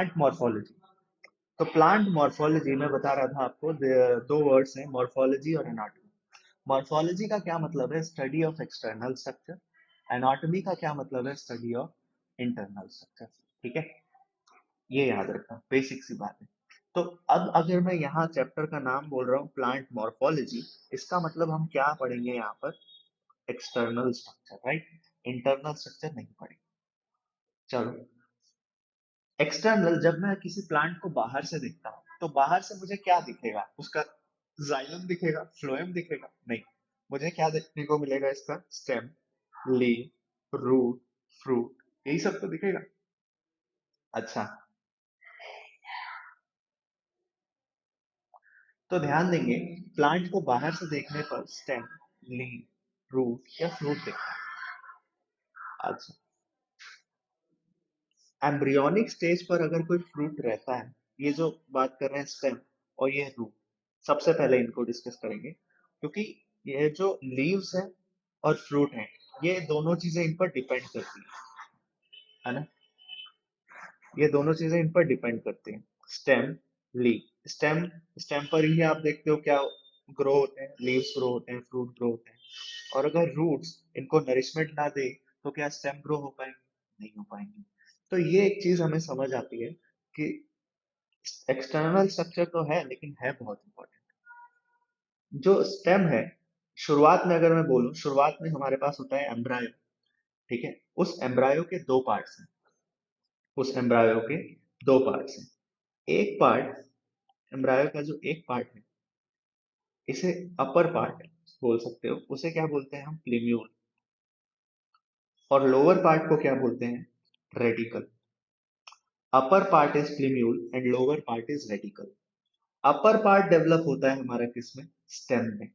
Plant morphology. तो plant morphology में बता रहा था आपको, दो वर्ड्स हैं, मॉर्फोलॉजी और एनाटॉमी। मॉर्फोलॉजी का क्या मतलब है? Study of external structure. Anatomy का क्या मतलब है? Study of internal structure. ठीक है, ये याद रखना, बेसिक सी बात है। तो अब अगर मैं यहाँ चैप्टर का नाम बोल रहा हूँ प्लांट मॉर्फोलॉजी, इसका मतलब हम क्या पढ़ेंगे यहाँ पर? External structure, right? Internal structure नहीं पढ़ेंगे। चलो, एक्सटर्नल, जब मैं किसी प्लांट को बाहर से देखता हूँ तो बाहर से मुझे क्या दिखेगा? उसका जाइलम दिखेगा, फ्लोएम दिखेगा? नहीं, मुझे क्या देखने को मिलेगा? इसका स्टेम, लीफ, रूट, फ्रूट, यही सब तो दिखेगा। अच्छा, तो ध्यान देंगे, प्लांट को बाहर से देखने पर स्टेम, लीफ, रूट या फ्रूट दिखता है। अच्छा, एम्ब्रियोनिक स्टेज पर अगर कोई फ्रूट रहता है, ये जो बात कर रहे हैं स्टेम और ये रूट, सबसे पहले इनको डिस्कस करेंगे, क्योंकि ये जो लीव्स है और फ्रूट है, ये दोनों चीजें इन पर डिपेंड करती है ना? ये दोनों चीजें इन पर डिपेंड करती हैं। स्टेम, लीव, स्टेम, स्टेम पर ही आप देखते हो क्या ग्रो होते हैं? लीव्स ग्रो होते हैं, फ्रूट ग्रो होते हैं। और अगर रूट्स इनको नरिशमेंट ना दे तो क्या स्टेम ग्रो हो पाएंगे? नहीं हो पाएंगे। तो ये एक चीज हमें समझ आती है कि एक्सटर्नल स्ट्रक्चर तो है, लेकिन है बहुत इंपॉर्टेंट। जो स्टेम है, शुरुआत में अगर मैं बोलूं, शुरुआत में हमारे पास होता है एम्ब्रायो। ठीक है, उस एम्ब्रायो के दो पार्ट्स हैं। उस एम्ब्रायो के दो पार्ट्स हैं। एक पार्ट, एम्ब्रायो का जो एक पार्ट है, इसे अपर पार्ट बोल सकते हो, उसे क्या बोलते हैं हम? प्लीम्यूल। और लोअर पार्ट को क्या बोलते हैं? Radical. Upper part is प्लीम्यूल and lower part is radical. Upper part develop होता है हमारा किसमें? स्टेम में।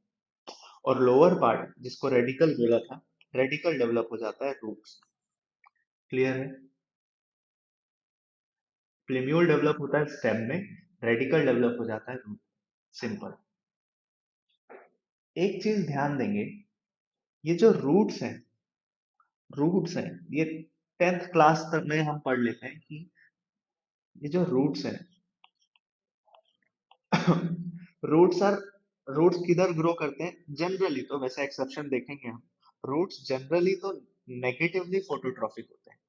और लोअर पार्ट, जिसको रेडिकल बोला था, रेडिकल डेवलप हो जाता है रूट्स। क्लियर है? प्लीम्यूल डेवलप होता है स्टेम में, रेडिकल डेवलप हो जाता है रूट। सिंपल। एक चीज ध्यान देंगे, ये जो रूट्स हैं, ये 10th क्लास तक में हम पढ़ लेते हैं कि ये जो रूट्स हैं रूट्स आर रूट्स किधर ग्रो करते हैं जनरली? तो वैसे एक्सेप्शन देखेंगे हम। रूट्स जनरली तो नेगेटिवली फोटोट्रॉफिक होते हैं।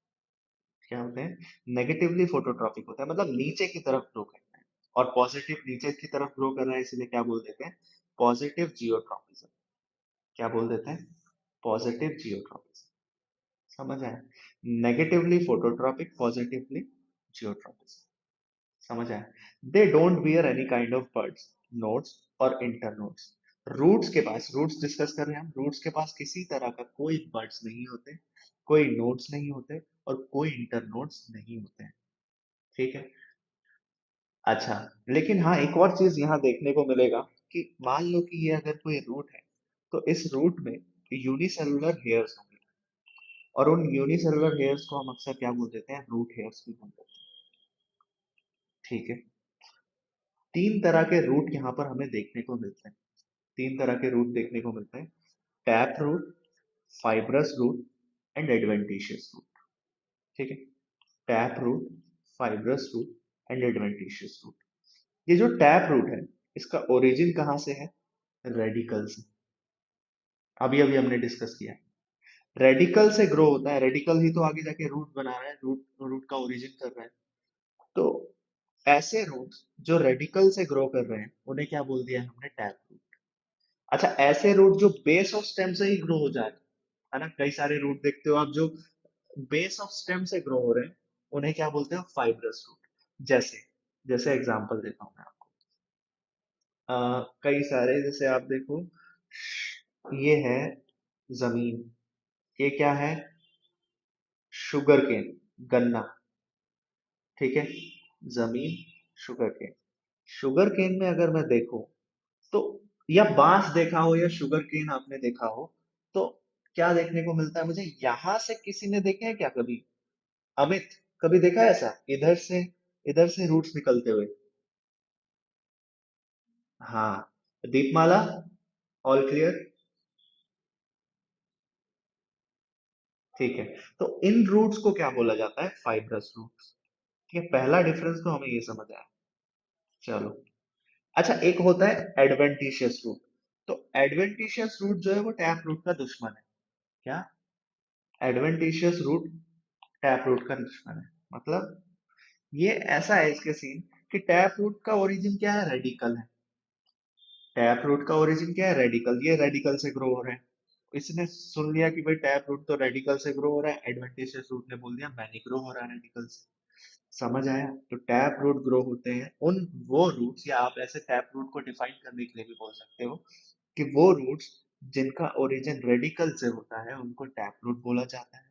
क्या होते हैं? नेगेटिवली फोटोट्रॉफिक होता है, मतलब नीचे की तरफ ग्रो करता है। और पॉजिटिव नीचे की तरफ ग्रो कर रहा है, इसलिए क्या बोल देते हैं? Positive geotropism. क्या बोल देते हैं? Positive geotropism. समझ आया? Negatively phototropic, positively geotropism. समझ आया? They don't bear any kind of buds, nodes और इंटरनोड्स। रूट्स के पास, रूट्स डिस्कस कर रहे हैं हम, रूट्स के पास किसी तरह का कोई बर्ड्स नहीं होते, कोई नोड्स नहीं होते और कोई इंटरनोड्स नहीं होते हैं। ठीक है? अच्छा, लेकिन हाँ, एक और चीज यहाँ देखने को मिलेगा कि मान लो कि ये अगर कोई रूट है, तो इस रूट में यूनिसेलुलर हेयर्स होंगे। और उन यूनिसेलुलर हेयर्स को हम अक्सर क्या बोल देते हैं? रूट हेयर्स भी बोल देते हैं। ठीक है, तीन तरह के रूट यहाँ पर हमें देखने को मिलते हैं। तीन तरह के रूट देखने को मिलते हैं: tap root, fibrous root and adventitious root. ठीक है, tap root, fibrous root and adventitious root. ये जो टैप रूट है, इसका ओरिजिन कहाँ से है? रेडिकल से। अभी अभी हमने डिस्कस किया, रेडिकल से ग्रो होता है। रेडिकल ही तो आगे जाके रूट बना रहा है, रूट रूट का ओरिजिन कर रहा है। तो ऐसे रूट्स जो रेडिकल से ग्रो कर रहे हैं, उन्हें क्या बोल दिया हमने? Tap root. अच्छा, ऐसे रूट जो बेस ऑफ स्टेम से ही ग्रो हो जाए, है ना? कई सारे रूट देखते हो आप जो बेस ऑफ स्टेम से ग्रो हो रहे हैं, उन्हें क्या बोलते हो? Fibrous root. जैसे, जैसे एग्जांपल देता हूं मैं आपको। कई सारे, जैसे आप देखो, ये है जमीन, ये क्या है? शुगर केन, गन्ना। ठीक है, जमीन, शुगर केन। शुगर केन में अगर मैं देखूं तो, या बांस देखा हो या शुगर केन आपने देखा हो, तो क्या देखने को मिलता है मुझे? यहां से किसी ने देखे हैं क्या कभी? अमित, कभी देखा है ऐसा? इधर से रूट्स निकलते हुए? हाँ। दीपमाला, ऑल क्लियर? ठीक है, तो इन रूट्स को क्या बोला जाता है? Fibrous roots. ठीक है, पहला डिफरेंस तो हमें ये समझ आया। चलो, अच्छा एक होता है एडवेंटिशियस रूट। तो एडवेंटिशियस रूट जो है वो टैप रूट का दुश्मन है। क्या? एडवेंटिशियस रूट टैप रूट का दुश्मन है, मतलब ये ऐसा है इसके सीन कि टैप रूट का ओरिजिन क्या है? रेडिकल है। टैप रूट का ओरिजिन क्या है? रेडिकल। ये रेडिकल से ग्रो हो रहा है। इसने सुन लिया कि भाई टैप रूट तो रेडिकल से ग्रो हो रहा है, एडवेंटिशियस रूट ने बोल दिया मैं नहीं ग्रो हो रहा है रेडिकल से। समझ आया? तो टैप रूट ग्रो होते हैं उन वो रूट्स, या आप ऐसे टैप रूट को डिफाइन करने के लिए भी बोल सकते हो कि वो रूट्स जिनका ओरिजिन रेडिकल से होता है उनको टैप रूट बोला जाता है।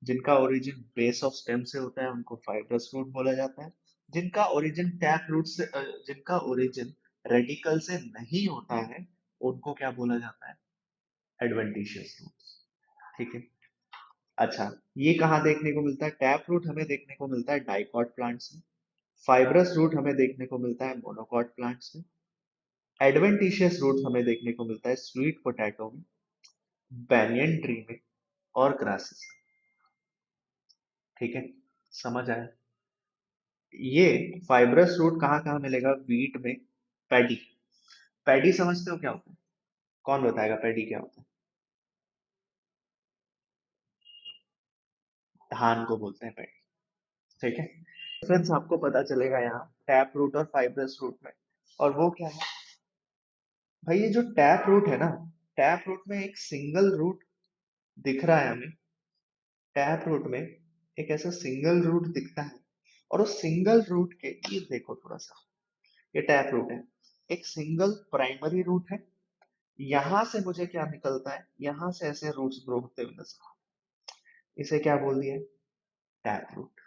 जिनका ओरिजिन बेस ऑफ स्टेम से होता है उनको फाइब्रस रूट बोला जाता है। जिनका ओरिजिन टैप रूट से जिनका ओरिजिन रेडिकल से नहीं होता है उनको क्या बोला जाता है? Adventitious roots. ठीक है। अच्छा, ये कहाँ देखने को मिलता है? टैप रूट हमें देखने को मिलता है डाइकॉट प्लांट्स में। फाइब्रस रूट हमें देखने को मिलता है मोनोकॉट प्लांट्स में। एडवेंटिशियस रूट हमें देखने को मिलता है स्वीट पोटैटो में, बैनियन ट्री में और ग्रासेस में। ठीक है, समझ आया? ये फाइब्रस रूट कहाँ कहाँ मिलेगा? वीट में, पैडी। पैडी समझते हो क्या होता है? कौन बताएगा पैडी क्या होता है? धान को बोलते हैं पैडी। ठीक है, डिफरेंस आपको पता चलेगा यहाँ टैप रूट और फाइब्रस रूट में। और वो क्या है? भाई ये जो टैप रूट है ना, टैप रूट में एक सिंगल रूट दिख रहा है हमें। टैप रूट में एक ऐसा सिंगल रूट दिखता है, और उस सिंगल रूट के, ये देखो थोड़ा सा, ये टैप रूट है, एक सिंगल प्राइमरी रूट है। यहां से मुझे क्या निकलता है? यहां से ऐसे रूट्स ग्रो होते हुए नजर आ रहे हैं। इसे क्या बोल दिया? Tap root.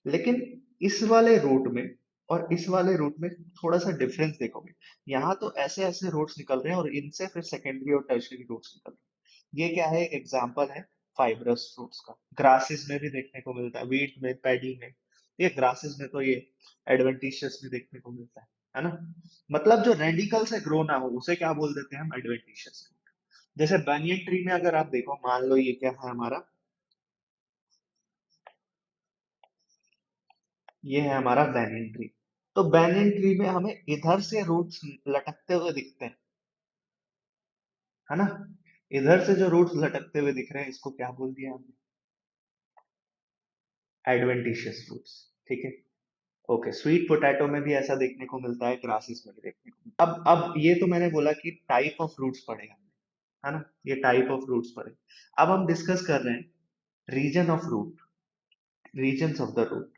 लेकिन इस वाले रूट में और इस वाले रूट में थोड़ा सा डिफरेंस देखोगे। यहाँ तो ऐसे ऐसे रूट्स निकल रहे हैं और इनसे फिर सेकेंडरी और टर्शियरी रूट्स निकल रहे हैं। ये क्या है? एक एग्जांपल है फाइब्रस फ्रूट्स का। ग्रासेस में भी देखने को मिलता है, वीट में, पैडी में। ये ग्रासेस में तो ये एडवेंटिशियस भी देखने को मिलता है ना? मतलब जो रेडिकल से ग्रो ना हो उसे क्या बोल देते हैं हम? एडवेंटिशियस। जैसे बैनियन ट्री में अगर आप देखो, मान लो ये क्या है हमारा? ये है हमारा बैनियन ट्री। तो बैनियन ट्री में हमें इधर से रूट्स लटकते हुए दिखते हैं, है ना? इधर से जो रूट्स लटकते हुए दिख रहे हैं इसको क्या बोल दिया हमने? Adventitious roots. ठीक है। ओके, स्वीट पोटैटो में भी ऐसा देखने को मिलता है, ग्रासेस में भी देखने को मिलता है। अब ये तो मैंने बोला कि टाइप ऑफ रूट्स पढ़े हमने, है ना? ये टाइप ऑफ रूट्स पढ़े। अब हम डिस्कस कर रहे हैं region of root, regions of the root,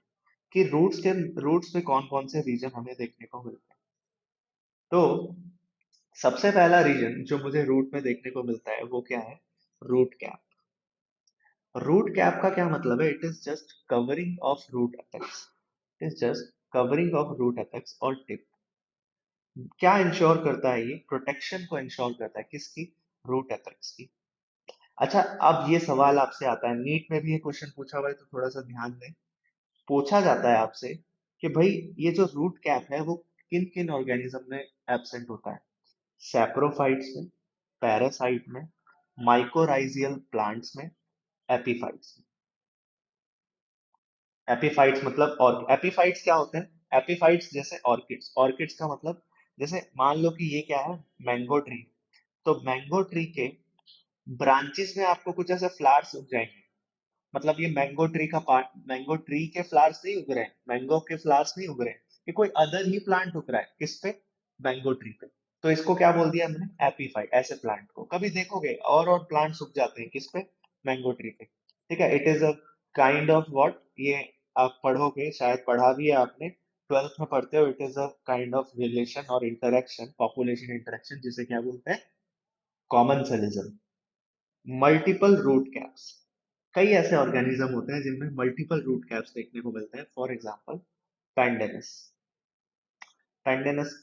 कि रूट्स में कौन कौन से रीजन हमें देखने को मिलते हैं। तो सबसे पहला रीजन जो मुझे रूट में देखने को मिलता है वो क्या है? Root cap. रूट कैप का क्या मतलब है? It is just covering of root apex. It is just covering of root apex और टिप। क्या इंश्योर करता है? ये प्रोटेक्शन को इंश्योर करता है, किसकी? रूट अपेक्स की। अच्छा, अब ये सवाल आपसे आता है, नीट में भी ये क्वेश्चन पूछा हुआ है तो थोड़ा सा ध्यान दें। पूछा जाता है आपसे कि भाई ये जो रूट कैप है वो किन किन ऑर्गेनिज्म में एब्सेंट होता है? सैप्रोफाइट्स में, पैरासाइट में, माइकोराइजियल प्लांट्स में, एपीफाइट्स में। एपीफाइट्स मतलब, और एपीफाइट्स क्या होते हैं? एपीफाइट्स जैसे ऑर्किड्स। ऑर्किड्स का मतलब, जैसे मान लो कि ये क्या है? Mango tree. तो मैंगो ट्री के ब्रांचेस में आपको कुछ ऐसे फ्लावर्स उग जाएंगे। मतलब ये मैंगो ट्री का पार्ट, मैंगो ट्री के फ्लावर्स नहीं उग रहे हैं, मैंगो के फ्लावर्स नहीं उग रहे हैं, ये कोई अदर ही प्लांट उग रहा है। किस पे? मैंगो ट्री पे। तो इसको क्या बोल दिया हमने? एपीफाइट। ऐसे प्लांट को कभी देखोगे और प्लांट्स उग जाते हैं, किस पे? मैंगो ट्री पे। ठीक है, it is a kind of what, ये आप पढ़ोगे, शायद पढ़ा भी है आपने, ट्वेल्थ में पढ़ते हो। It is a kind of relation और इंटरेक्शन, पॉपुलेशन इंटरेक्शन, जिसे क्या बोलते हैं? Commensalism. Multiple root caps. कई ऐसे ऑर्गेनिज्म होते हैं जिनमें मल्टीपल रूट कैप्स देखने को मिलते हैं। For example, pandanus. Pandanus,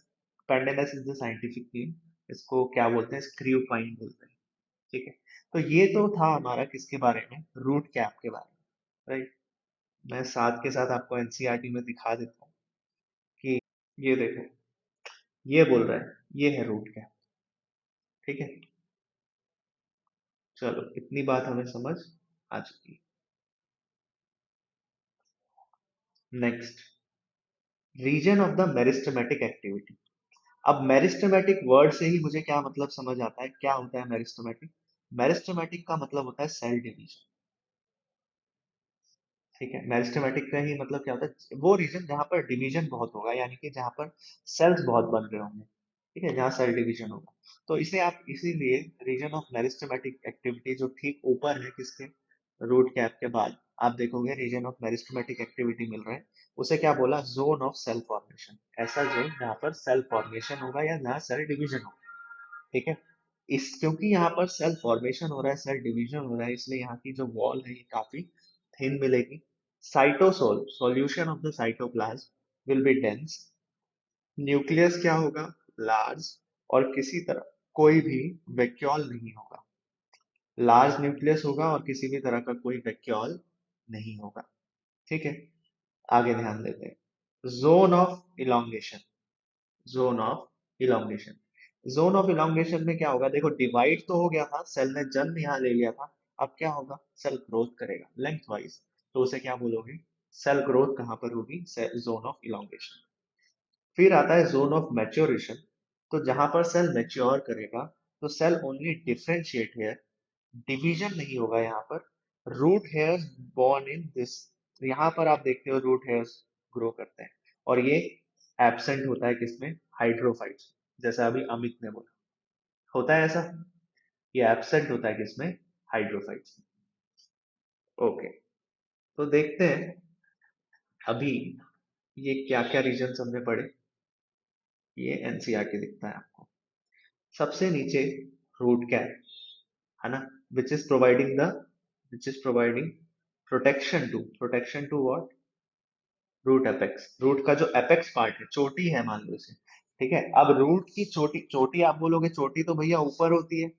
pandanus is the scientific name. इसको क्या बोलते हैं? स्क्रू पाइन बोलते हैं। ठीक है। तो ये तो था हमारा किसके बारे में? रूट कैप के बारे में, राइट? मैं साथ के साथ आपको एनसीईआरटी में दिखा देता हूँ कि ये देखो, ये बोल रहा है ये है रूट कैप। ठीक है, चलो इतनी बात हमें समझ आ चुकी है। Next, region of the meristematic activity. अब मेरिस्टेमेटिक वर्ड से ही मुझे क्या मतलब समझ आता है, क्या होता है मेरिस्टेमेटिक? मेरिस्टेमेटिक का मतलब होता है सेल डिवीजन। ठीक है, मेरिस्टेमेटिक का ही मतलब क्या होता है, वो रीजन जहां पर डिवीजन बहुत होगा, यानी कि जहां पर सेल्स बहुत बन रहे होंगे। ठीक है, जहां सेल डिवीजन होगा, तो इसे आप इसीलिए रीजन ऑफ मेरिस्टेमेटिक एक्टिविटी जो ठीक ऊपर है किसके, रूट कैप के बाद आप देखोगे रीजन ऑफ मेरिस्टेमेटिक एक्टिविटी मिल रहा है, उसे क्या बोला, जोन ऑफ सेल फॉर्मेशन। ऐसा जोन जहां पर सेल फॉर्मेशन होगा या जहां सेल डिवीजन होगा। ठीक है, इस क्योंकि यहाँ पर सेल फॉर्मेशन हो रहा है, सेल डिवीजन हो रहा है, इसलिए यहाँ की जो वॉल है ये काफी थिन मिलेगी। Cytosol, solution of the cytoplasm will be dense. Nucleus क्या होगा, लार्ज, और किसी तरह कोई भी वैक्यूल नहीं होगा। लार्ज न्यूक्लियस होगा और किसी भी तरह का कोई वैक्यूल नहीं होगा। ठीक है, आगे ध्यान देते हैं, zone of elongation. Zone of elongation, zone of elongation में क्या होगा, देखो डिवाइड तो हो गया था, सेल ने जन्म यहाँ ले लिया था, अब क्या होगा, सेल ग्रोथ करेगा लेंथ वाइज, तो उसे क्या बोलोगे, सेल ग्रोथ कहाँ पर होगी, जोन ऑफ इलोंगेशन। फिर आता है जोन ऑफ मैच्योरेशन, तो जहां पर सेल मैच्योर करेगा, तो cell only differentiate here, division नहीं होगा यहाँ पर। Root hairs born in this, यहाँ पर आप देखते हो रूट हेयर्स ग्रो करते हैं, और ये एब्सेंट होता है किसमें, हाइड्रोफाइट्स, जैसा अभी अमित ने बोला, होता है ऐसा, ये एब्सेंट होता है किसमें, हाइड्रोफाइट्स में। ओके, तो देखते हैं अभी ये क्या क्या रीजन हमने पढ़े, ये एनसीईआरटी दिखता है आपको। सबसे नीचे रूट कैप है ना, which is providing the, which is providing protection to what, root apex, root का जो एपेक्स पार्ट है, चोटी है मान लो इसे। ठीक है, अब रूट की चोटी, चोटी आप बोलोगे चोटी तो भैया ऊपर होती है,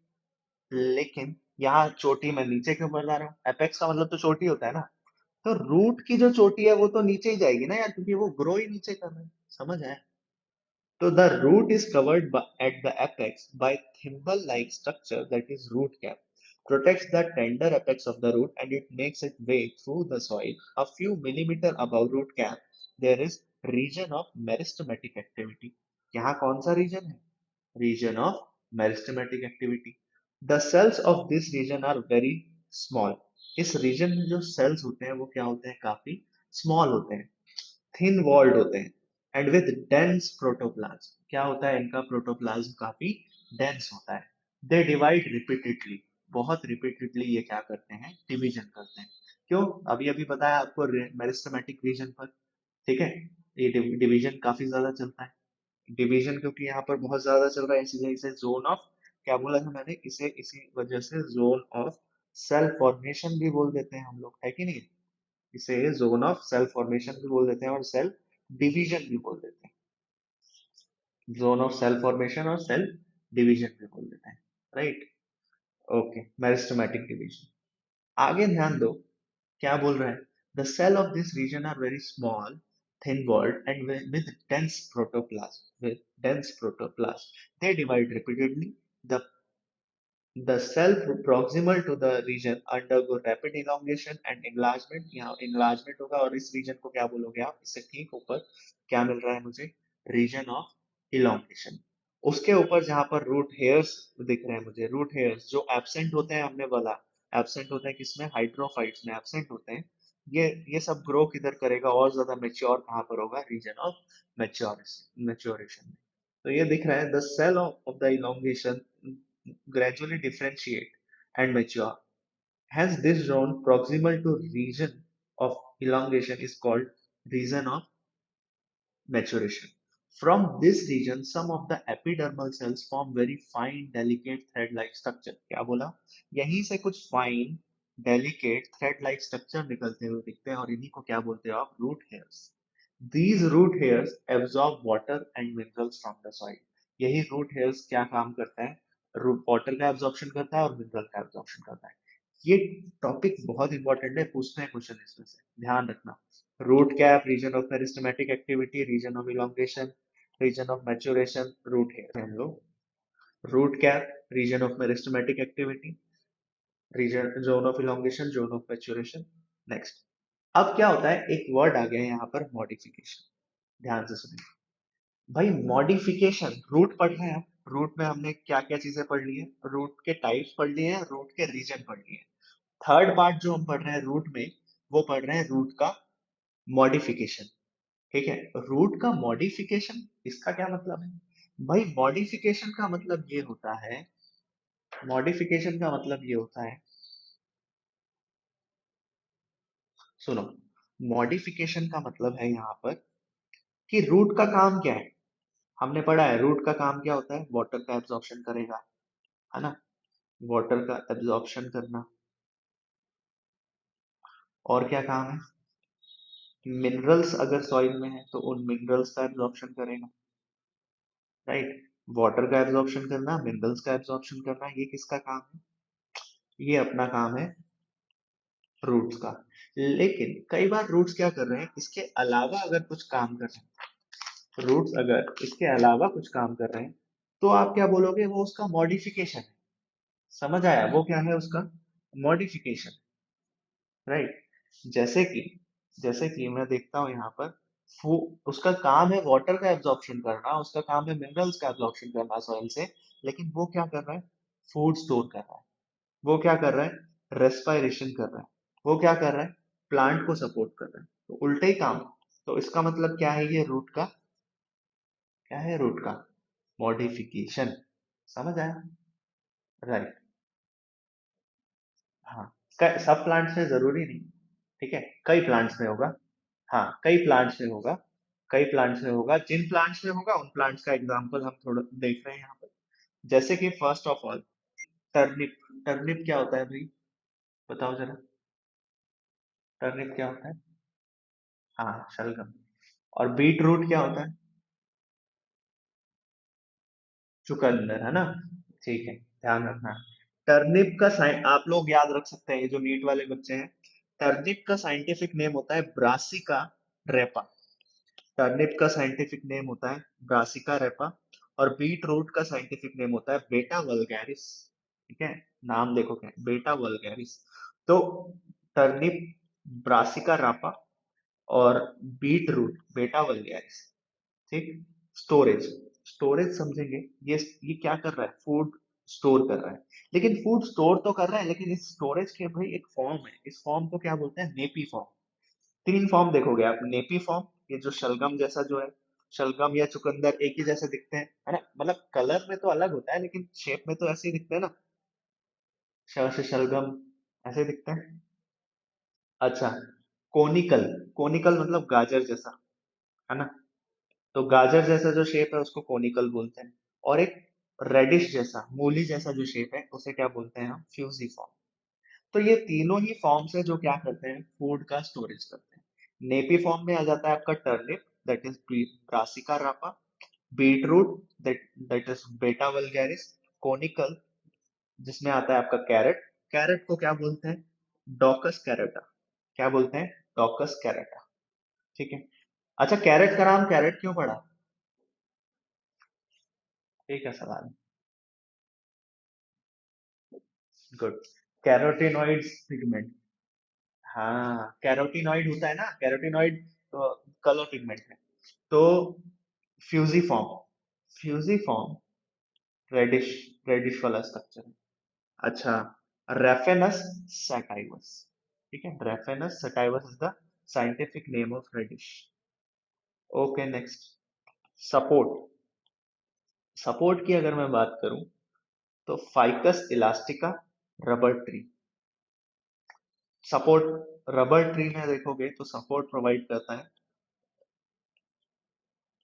लेकिन यहाँ चोटी मैं नीचे क्यों बता रहा हूँ, एपेक्स का मतलब तो चोटी होता है ना, तो रूट की जो चोटी है वो तो नीचे ही जाएगी ना यार, क्योंकि वो ग्रो ही नीचे कर रहा है, समझ आया? So the root is covered at the apex by thimble-like structure that is root cap. Protects the tender apex of the root and it makes its way through the soil. A few millimeter above root cap, there is region of meristematic activity. यहाँ कौन सा region है? Region of meristematic activity. The cells of this region are very small. इस region में जो cells होते हैं वो क्या होते हैं, काफी small होते हैं, थिन वॉल्ड होते हैं, एंड विद डेंस प्रोटोप्लाज्म, क्या होता है इनका, प्रोटोप्लाज्म काफी डेंस होता है। दे डिवाइड रिपीटेडली, बहुत रिपीटेडली ये क्या करते हैं, डिवीजन करते हैं। क्यों, अभी अभी बताया आपको मेरिस्टेमेटिक रीजन पर। ठीक है, ये डिवीजन काफी ज्यादा चलता है, डिवीजन क्योंकि यहाँ पर बहुत ज्यादा चल रहा है, इसीलिए इसे जोन ऑफ, क्या बोला था मैंने, इसे इसी वजह से जोन ऑफ सेल फॉर्मेशन भी बोल देते हैं हम लोग, है कि नहीं, इसे जोन ऑफ सेल फॉर्मेशन भी बोल देते हैं और सेल डिवीजन भी बोल देते हैं, जोन ऑफ सेल फॉर्मेशन और सेल डिवीजन भी बोल देते हैं, राइट। ओके, मेरिस्टेमेटिक डिवीजन, आगे ध्यान दो, क्या बोल रहा है, the cell of this region are very small, thin walled and with dense protoplasm, with dense protoplasm, they divide repeatedly. The cell proximal to the region undergo rapid elongation and enlargement, यहाँ enlargement होगा, और इस region को क्या बोलोगे आप, इससे ठीक ऊपर क्या मिल रहा है मुझे, region of elongation। उसके ऊपर जहां पर रूट हेयर्स दिख रहे हैं मुझे, रूट हेयर्स जो एब्सेंट होते हैं, हमने बोला एब्सेंट होते हैं किसमें, हाइड्रोफाइट्स में एब्सेंट होते हैं, ये सब ग्रो किधर करेगा, और ज्यादा मेच्योर कहाँ पर होगा, रीजन ऑफ मैच्योरेशन में। तो ये दिख रहा है, the cell of the elongation gradually differentiate and mature. Hence, this zone proximal to region of elongation is called region of maturation. From this region, some of the epidermal cells form very fine, delicate thread-like structure. क्या बोला? यहीं से कुछ fine, delicate thread-like structure निकलते हुए दिखते हैं, और इन्हीं को क्या बोलते हो आप, root hairs. These root hairs absorb water and minerals from the soil. यही root hairs क्या काम करता है, वाटर का एब्जॉर्प्शन करता है और मिनरल का एब्जॉर्प्शन करता है। ये टॉपिक बहुत इंपॉर्टेंट है, पूछते हैं क्वेश्चन इसमें से, ध्यान रखना। Root cap, region of meristematic activity, region of elongation, region of maturation, root hair, हम लोग root cap, region of meristematic activity, region, zone of elongation, zone of maturation. Next, अब क्या होता है, एक वर्ड आ गया यहाँ पर, मॉडिफिकेशन। ध्यान से सुनिए भाई, मॉडिफिकेशन रूट पढ़ रहे हैं हम। रूट में हमने क्या क्या चीजें पढ़ ली है, रूट के टाइप्स पढ़ लिए हैं, रूट के रीजन पढ़ लिए हैं। थर्ड पार्ट जो हम पढ़ रहे हैं रूट में, वो पढ़ रहे हैं रूट का मॉडिफिकेशन। ठीक है, रूट का मॉडिफिकेशन, इसका क्या मतलब है भाई? मॉडिफिकेशन का मतलब ये होता है, मॉडिफिकेशन का मतलब ये होता है, सुनो, मॉडिफिकेशन का मतलब है यहाँ पर कि रूट का काम क्या है। हमने पढ़ा है रूट का काम क्या होता है, वाटर का एब्जॉर्प्शन करेगा, है ना, वाटर का एब्जॉर्प्शन करना। और क्या काम है, मिनरल्स अगर सॉइल में है तो उन मिनरल्स का एब्जॉर्प्शन करेगा, राइट। वाटर का एब्जॉर्प्शन करना, मिनरल्स का एब्जॉर्प्शन करना, ये किसका काम है, ये अपना काम है रूट्स का। लेकिन कई बार रूट्स क्या कर रहे हैं, इसके अलावा अगर कुछ काम कर रहे हैं, रूट्स अगर इसके अलावा कुछ काम कर रहे हैं, तो आप क्या बोलोगे, वो उसका मॉडिफिकेशन है। समझ आया, वो क्या है उसका मॉडिफिकेशन, राइट। जैसे कि जैसे कि मैं देखता हूँ यहाँ पर, उसका काम है वाटर का एब्जॉर्प्शन करना, उसका काम है मिनरल्स का एब्जॉर्प्शन करना सॉइल से, लेकिन वो क्या कर रहा है, फूड स्टोर कर रहा है। वो क्या कर रहा है, रेस्पायरेशन कर रहा है। वो क्या कर रहा है, प्लांट को सपोर्ट कर रहा है। तो उल्टे ही काम। तो इसका मतलब क्या है, ये रूट का क्या है, रूट का मॉडिफिकेशन। समझ आया, राइट। हाँ, सब प्लांट्स में जरूरी नहीं, ठीक है, कई प्लांट्स में होगा। हाँ, कई प्लांट्स में होगा, कई प्लांट्स में होगा, जिन प्लांट्स में होगा उन प्लांट्स का एग्जांपल हम थोड़ा देख रहे हैं यहाँ पर। जैसे कि first of all, turnip. Turnip क्या होता है भाई, बताओ जरा, टर्निप क्या होता है? हाँ, शलगम। और बीट रूट क्या होता है? चुकंदर, है ना। ठीक है, ध्यान रखना। टर्निप का साइन आप लोग याद रख सकते हैं, ये जो नीट वाले बच्चे हैं, टर्निप का साइंटिफिक नेम होता है ब्रासिका रेपा। टर्निप का साइंटिफिक नेम होता है ब्रासिका रेपा। और बीट रूट का साइंटिफिक नेम होता है बेटा वल्गैरिस। ठीक है, नाम देखो क्या है, बेटा वल्गैरिस। तो टर्निप, ब्रासिका रापा, और बीट रूट बेटा वल्गैरिस। ठीक। स्टोरेज, स्टोरेज समझेंगे। ये क्या कर रहा है, फूड स्टोर कर रहा है। लेकिन फूड स्टोर तो कर रहा है, लेकिन इस स्टोरेज के भाई एक फॉर्म है, इस फॉर्म को क्या बोलते हैं, नेपी फॉर्म। तीन फॉर्म देखोगे आप, नेपी फॉर्म, ये जो शलगम जैसा जो है, शलगम या चुकंदर एक ही जैसे दिखते हैं, है ना, मतलब कलर में तो अलग होता है लेकिन शेप में तो ऐसे ही दिखते हैं ना, से शलगम ऐसे दिखते हैं। अच्छा, कोनिकल, कोनिकल मतलब गाजर जैसा, है ना। तो गाजर जैसा जो शेप है उसको कोनिकल बोलते हैं। और एक रेडिश जैसा, मूली जैसा जो शेप है उसे क्या बोलते हैं हम, फ्यूजिफॉर्म। तो ये तीनों ही फॉर्म्स है जो क्या करते हैं, फूड का स्टोरेज करते हैं। नेपी फॉर्म में आ जाता है आपका टर्निप, दैट इज ब्रासिका रापा। बीटरूट, दैट इज बेटा वल्गैरिस। कोनिकल, जिसमें आता है आपका कैरेट। कैरेट को क्या बोलते हैं, डॉकस कैरेटा। क्या बोलते हैं, डॉकस कैरेटा। ठीक है। अच्छा, कैरेट का नाम कैरेट क्यों पड़ा? ठीक है, सवाल। गुड। Carotenoids pigment. हाँ, कैरोटीनॉइड होता है ना, कैरोटीनॉइड कलर पिगमेंट है। तो फ्यूजिफॉर्म, फ्यूजिफॉर्म रेडिश, रेडिश वाला स्ट्रक्चर है। अच्छा, रेफेनस सैटाइवस। ठीक है, raphanus sativus is the scientific name of radish. Okay, next, support. Support की अगर मैं बात करूं, तो ficus elastica, rubber tree. Support, rubber tree में देखोगे तो सपोर्ट प्रोवाइड करता है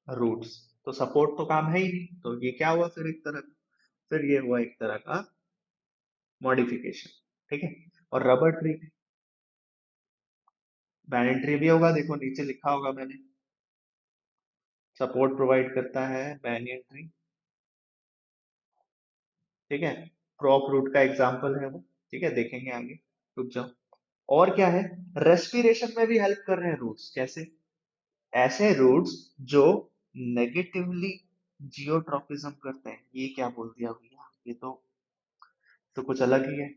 रूट्स। तो सपोर्ट तो काम है ही नहीं, तो ये क्या हुआ फिर, एक तरह का, फिर ये हुआ एक तरह का मॉडिफिकेशन। ठीक है। और रबर ट्री, बैनियन ट्री भी होगा, देखो नीचे लिखा होगा मैंने, सपोर्ट प्रोवाइड करता है बैनियन ट्री। ठीक है, क्रॉप रूट का एग्जाम्पल है वो। ठीक है, देखेंगे आगे, रुक जाओ। और क्या है, रेस्पिरेशन में भी हेल्प कर रहे हैं रूट्स, कैसे? ऐसे रूट्स जो नेगेटिवली जियोट्रॉपिज्म करते हैं। ये क्या बोल दिया भैया, ये तो कुछ अलग ही है।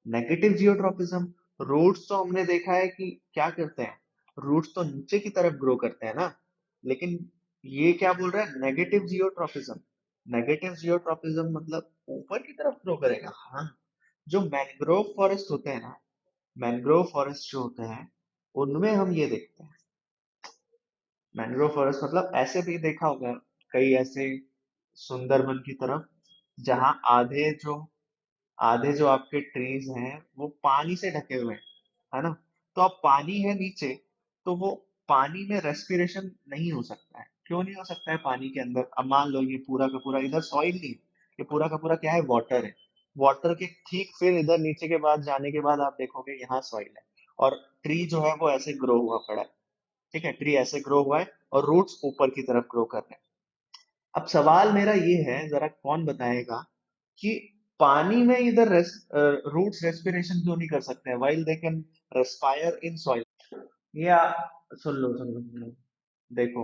नेगेटिव जियोट्रॉपिज्म, रूट्स तो हमने देखा है कि क्या करते हैं, रूट्स तो नीचे की तरफ ग्रो करते हैं ना, लेकिन ये क्या बोल रहा है, नेगेटिव जियोट्रॉपिज्म। नेगेटिव जियोट्रॉपिज्म मतलब ऊपर की तरफ ग्रो करेगा, हाँ। जो मैंग्रोव फॉरेस्ट होते हैं ना, मैंग्रोव फॉरेस्ट जो होते हैं, उनमें हम ये देखते हैं। मैंग्रोव फॉरेस्ट मतलब ऐसे भी देखा होगा, कई ऐसे सुंदरबन की तरफ, जहाँ आधे जो आपके ट्रीज हैं वो पानी से ढके हुए हैं, है ना। तो अब पानी है नीचे, तो वो पानी में रेस्पिरेशन नहीं हो सकता है। क्यों नहीं हो सकता है पानी के अंदर? अब मान लो ये पूरा का पूरा इधर सॉइल नहीं है, ये पूरा का पूरा क्या है, वाटर है। वाटर के ठीक फिर इधर नीचे के बाद जाने के बाद आप देखोगे यहाँ सॉइल है, और ट्री जो है वो ऐसे ग्रो हुआ पड़ा है। ठीक है, ट्री ऐसे ग्रो हुआ है और रूट्स ऊपर की तरफ ग्रो कर रहे हैं। अब सवाल मेरा ये है, जरा कौन बताएगा कि पानी में इधर रूट्स रेस्पिरेशन क्यों नहीं कर सकते हैं, while they can respire in soil? या सुन लो, देखो,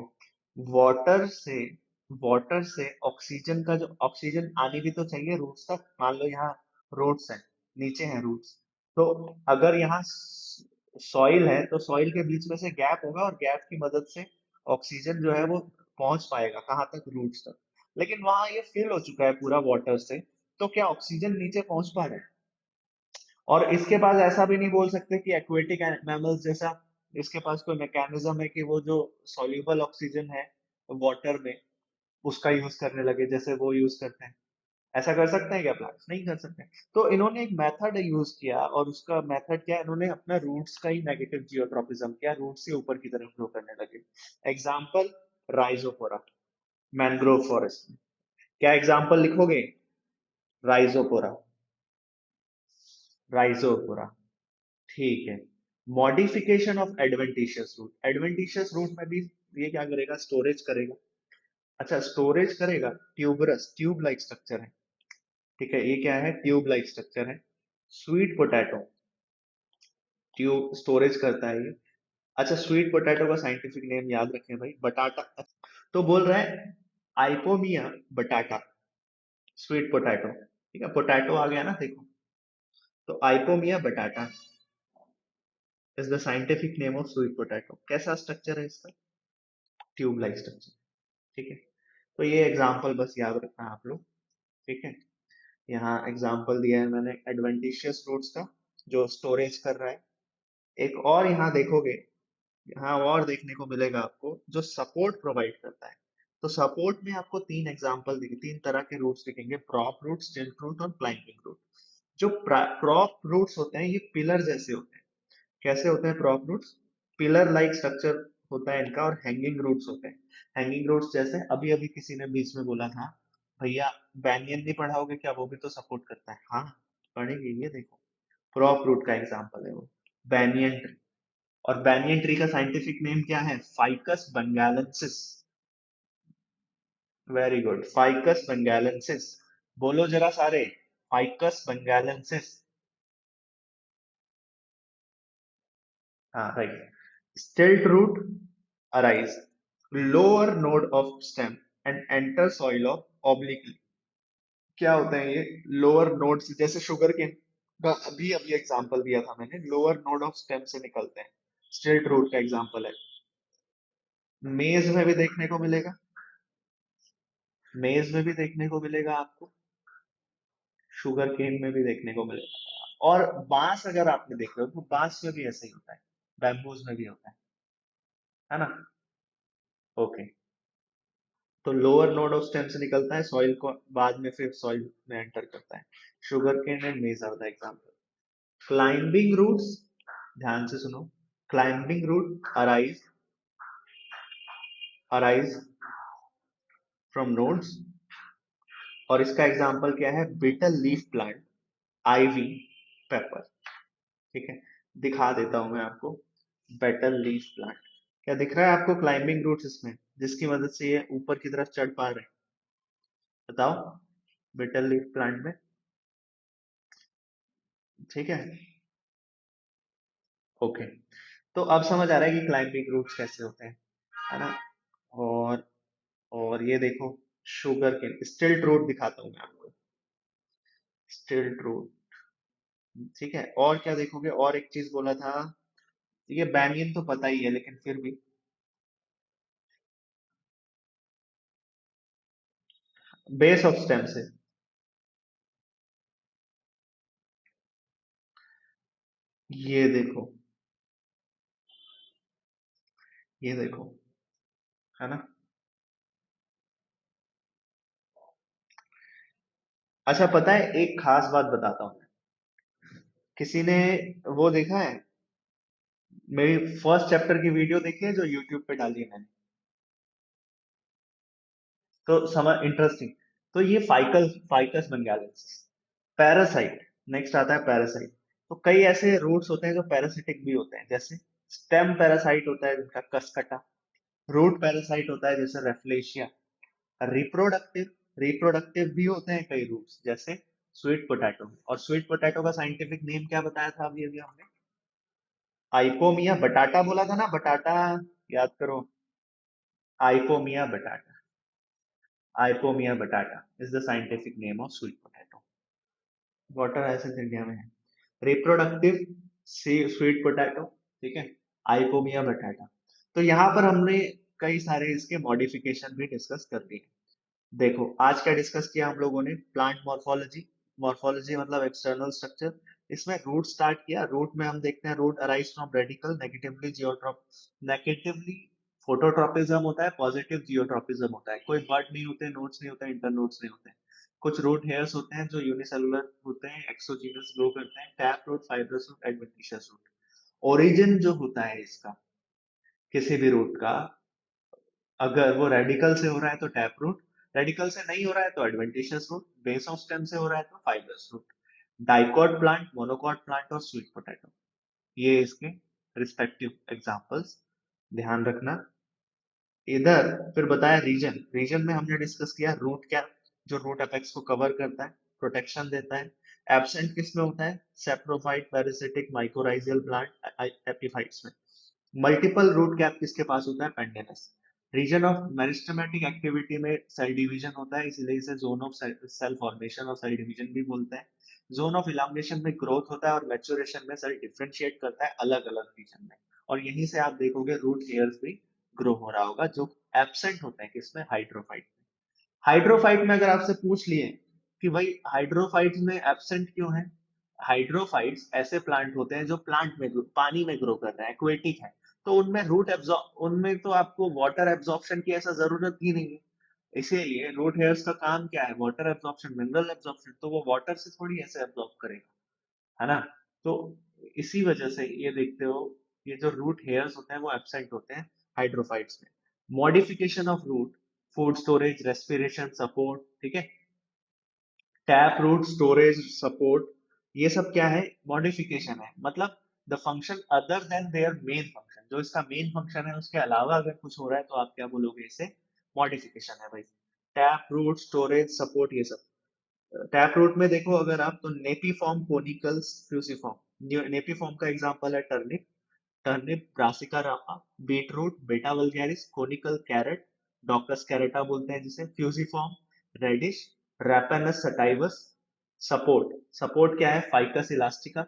वाटर से वाटर से ऑक्सीजन का जो ऑक्सीजन आनी भी तो चाहिए रूट्स तक। मान लो यहाँ रूट्स है, नीचे है रूट्स, तो अगर यहाँ सॉइल है तो सॉइल के बीच में से गैप होगा, और गैप की मदद से ऑक्सीजन जो है वो पहुंच पाएगा कहाँ तक, रूट्स तक। लेकिन वहां ये फिल हो चुका है पूरा वाटर से, तो क्या ऑक्सीजन नीचे पहुंच पा रहा है? और इसके पास ऐसा भी नहीं बोल सकते कि एक्वेटिक मैमल्स जैसा इसके पास कोई मैकेनिज्म है कि वो जो सॉल्युबल ऑक्सीजन है वाटर में उसका यूज करने लगे जैसे वो यूज करते हैं। ऐसा कर सकते हैं क्या प्लांट्स? नहीं कर सकते। तो इन्होंने एक मेथड यूज किया, और उसका मेथड क्या है, इन्होंने अपना रूट्स का ही नेगेटिव जियोट्रॉपिज्म किया, रूट्स से ऊपर की तरफ ग्रो करने लगे। एग्जाम्पल, राइजोपोरा, मैंग्रोव फॉरेस्ट में। क्या एग्जाम्पल लिखोगे? राइजोपोरा, राइजोपोरा, ठीक है। Modification of adventitious root, adventitious root में भी ये क्या करेगा, स्टोरेज करेगा। अच्छा, स्टोरेज करेगा, ट्यूबरस, ट्यूब लाइक स्ट्रक्चर है। ठीक है, ये क्या है, ट्यूब लाइक स्ट्रक्चर है। स्वीट पोटैटो, ट्यूब स्टोरेज करता है ये। अच्छा, स्वीट पोटैटो का साइंटिफिक नेम याद रखें भाई, बटाटा। तो बोल रहा है आइपोमिया बटाटा, स्वीट पोटैटो। ठीक है, पोटैटो आ गया ना, देखो। तो आइपोमिया बटाटा is the scientific name of sweet potato. कैसा स्ट्रक्चर है इसका? Tube like structure. ठीक है, तो ये एग्जाम्पल बस याद रखना आप लोग। ठीक है, यहाँ एग्जाम्पल दिया है मैंने एडवेंटिशियस रूट्स का, जो स्टोरेज कर रहा है। एक और यहाँ देखोगे, यहाँ और देखने को मिलेगा आपको जो सपोर्ट प्रोवाइड करता है। तो सपोर्ट में आपको तीन एग्जाम्पल दिखे, तीन तरह के रूट्स दिखेंगे, प्रॉप रूट, स्टिल्ट रूट और क्लाइंबिंग रूट। जो प्रॉप रूट्स होते हैं ये पिलर जैसे होते हैं। कैसे होते हैं prop roots? Pillar like structure होता है इनका, और हैंगिंग रूट्स होते हैं। हैंगिंग रूट्स जैसे अभी अभी किसी ने बीच में बोला था, भैया बैनियन नहीं पढ़ाओगे क्या, वो भी तो सपोर्ट करता है। हाँ, पढ़ेंगे, ये देखो, प्रॉप रूट का एग्जाम्पल है वो, बैनियन ट्री। और बैनियन ट्री का साइंटिफिक नेम क्या है? Ficus benghalensis. Very good, ficus benghalensis. बोलो जरा सारे, फाइकस बंगालेंसिस। हाँ, right. Stilt root arise lower node of stem and enter soil of obliquely। क्या होते हैं ये लोअर नोड्स? जैसे शुगर केन का अभी अभी एग्जांपल दिया था मैंने, लोअर नोड ऑफ स्टेम से निकलते हैं, स्टिल्ट रूट का एग्जांपल है। मेज में भी देखने को मिलेगा, मेज में भी देखने को मिलेगा आपको, शुगर केन में भी देखने को मिलेगा, और बांस अगर आपने देखा हो तो बांस में भी ऐसे ही होता है, बैम्बूज में भी होता है ना। ओके, तो लोअर नोड ऑफ स्टेम से निकलता है, सॉइल को बाद में फिर सॉइल में एंटर करता है। Sugar cane and maize are the example. Climbing roots, ध्यान से सुनो, climbing root arise from nodes, और इसका एग्जांपल क्या है, betel leaf plant, ivy, pepper. ठीक है, दिखा देता हूं मैं आपको, बेटल लीफ प्लांट। क्या दिख रहा है आपको क्लाइंबिंग रूट्स इसमें, जिसकी मदद से ये ऊपर की तरफ चढ़ पा रहे हैं? बताओ, बिटल लीफ प्लांट में। ठीक है, ओके। तो अब समझ आ रहा है कि क्लाइंबिंग रूट्स कैसे होते हैं, है ना। और ये देखो, शुगर केन, स्टिल्ट रूट दिखाता हूं मैं आपको, स्टिल्ट रूट। ठीक है, और क्या देखोगे, और एक चीज बोला था, ये बैंगन तो पता ही है लेकिन फिर भी, बेस ऑफ स्टेम से। ये देखो, ये देखो, है ना। अच्छा पता है, एक खास बात बताता हूँ। किसी ने वो देखा है, मेरी फर्स्ट चैप्टर की वीडियो देखी है जो यूट्यूब पे डाली है मैंने, तो समझ इंटरेस्टिंग। तो ये फाइकल फाइकस बंगालेंसिस, पैरासाइट। नेक्स्ट आता है पैरासाइट। तो कई ऐसे रूट्स होते हैं जो पैरासिटिक भी होते हैं, जैसे स्टेम पैरासाइट होता है जिनका कसकटा, रूट पैरासाइट होता है जैसे रेफ्लेशिया, रिप्रोडक्टिव रिप्रोडक्टिव भी होते हैं कई रूट्स जैसे स्वीट पोटैटो। और स्वीट पोटैटो का साइंटिफिक नेम क्या बताया था अभी अभी हमने, आइपोमिया बटाटा बोला था ना, बटाटा, याद करो, आइपोमिया बटाटा, आइपोमिया बटाटा is the scientific name of sweet potato. Water acid India में है, रिप्रोडक्टिव स्वीट पोटैटो, ठीक है, आइपोमिया बटाटा। तो यहाँ पर हमने कई सारे इसके मॉडिफिकेशन भी डिस्कस कर लिए। देखो आज क्या डिस्कस किया हम लोगों ने, प्लांट मॉर्फोलॉजी। मॉर्फोलॉजी मतलब एक्सटर्नल स्ट्रक्चर। इसमें रूट स्टार्ट किया, रूट में हम देखते हैं root arise from radicle, negatively geotropic, negatively phototropism होता है, पॉजिटिव जियोट्रॉपिज्म होता है। कोई बर्ड नहीं होते, नोड्स नहीं होते, इंटरनोड्स नहीं होते। कुछ रूट हेयर्स होते हैं जो यूनिसेलुलर होते हैं, एक्सोजीनस ग्रो करते हैं, tap root, fibrous root, adventitious root. Origin जो होता है इसका, किसी भी रूट का, अगर वो रेडिकल से हो रहा है तो टैप रूट, रेडिकल से नहीं हो रहा है तो adventitious root, base of stem से हो रहा है तो fibrous root. Dicot plant, monocot plant और स्वीट पोटैटो, ये इसके रिस्पेक्टिव एग्जांपल्स, ध्यान रखना। इधर फिर बताया रीजन, रीजन में हमने डिस्कस किया रूट क्या, जो रूट अपेक्स को कवर करता है, प्रोटेक्शन देता है। एब्सेंट किस में होता है, सेप्रोफाइट, पैरासिटिक, माइकोराइजियल प्लांट, एपिफाइट्स में। मल्टीपल रूट कैप किसके पास होता है, पेंडेनस। रीजन ऑफ मेरिस्टेमेटिक एक्टिविटी में सेल डिवीजन होता है, इसलिए इसे जोन ऑफ सेल फॉर्मेशन और सेल डिवीजन भी बोलते हैं। जोन ऑफ इलामिनेशन में ग्रोथ होता है और मैच्योरेशन में सेल डिफरेंशिएट करता है अलग अलग रीजन में। और यहीं से आप देखोगे रूट हेयर्स भी ग्रो हो रहा होगा, जो एब्सेंट होते हैं किसमें, हाइड्रोफाइट में। हाइड्रोफाइट में अगर आपसे पूछ लिए कि भाई हाइड्रोफाइट में एब्सेंट क्यों है, हाइड्रोफाइट्स ऐसे प्लांट होते हैं जो प्लांट में पानी में ग्रो कर रहे हैं, एक्वेटिक है, तो उनमें रूट एब्जॉर्ब, उनमें तो आपको वाटर एब्जॉर्प्शन की ऐसा जरूरत ही नहीं है। इसीलिए रूट हेयर्स का काम क्या है, वाटर एब्जॉर्प्शन, मिनरल एब्जॉर्प्शन, तो वो वाटर से थोड़ी ऐसे एब्जॉर्ब करेगा, है ना। तो इसी वजह से ये देखते हो, ये जो रूट हेयर्स होते हैं वो एब्सेंट होते हैं हाइड्रोफाइट्स में। Modification of root, food storage, respiration support, ठीक है, टैप रूट स्टोरेज सपोर्ट, ये सब क्या है, मॉडिफिकेशन है। मतलब the function other than their main function, जो इसका मेन फंक्शन है उसके अलावा अगर कुछ हो रहा है तो आप क्या बोलोगे, इसे मॉडिफिकेशन है भाई। टैप रूट स्टोरेज सपोर्ट ये सब। टैप रूट में देखो अगर आप, तो नेपीफॉर्म, कोनिकल्स, फ्यूसिफॉर्म। नेपीफॉर्म का एग्जांपल है turnip, turnip Brassica rapa, beetroot Beta vulgaris, conical carrot, Daucus carota बोलते हैं जिसे, fusiform radish, Raphanus sativus. Support, support क्या है, फाइकस इलास्टिका,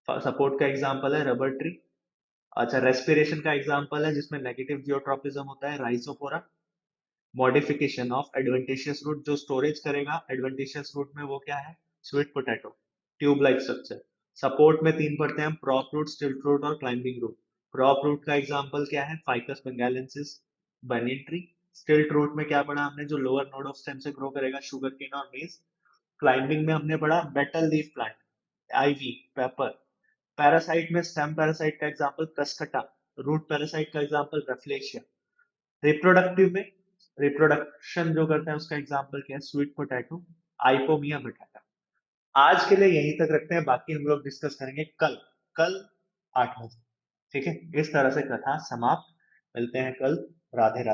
सपोर्ट का एग्जांपल है रबर ट्री। अच्छा, रेस्पिरेशन का एग्जांपल है जिसमें नेगेटिव जियोट्रॉपिज्म होता है, Rhizophora. Modification of adventitious root, जो स्टोरेज करेगा एडवेंटिशियस रूट में, वो क्या है, sweet potato, tube like structure. Support में तीन पढ़ते हैं हम, प्रॉप रूट, स्टिल्ट रूट और क्लाइंबिंग रूट। प्रॉप रूट का एग्जांपल क्या है, Ficus benghalensis, banyan tree. Stilt root में क्या पढ़ा हमने, जो लोअर नोड ऑफ स्टेम से ग्रो करेगा, शुगर केन और मेज। क्लाइंबिंग में हमने पढ़ा betel leaf plant, ivy, pepper. Parasite में स्टेम पैरासाइट का एग्जांपल कसकटा, रूट पैरासाइट का एग्जांपल रेफ्लेशिया। रिप्रोडक्टिव में, रिप्रोडक्शन जो करते हैं उसका एग्जांपल क्या है, स्वीट पोटैटो, आइपोमिया बटाटा। आज के लिए यहीं तक रखते हैं, बाकी हम लोग डिस्कस करेंगे कल, कल 8 बजे, ठीक है। इस तरह से कथा समाप्त, मिलते हैं कल, राधे राधे।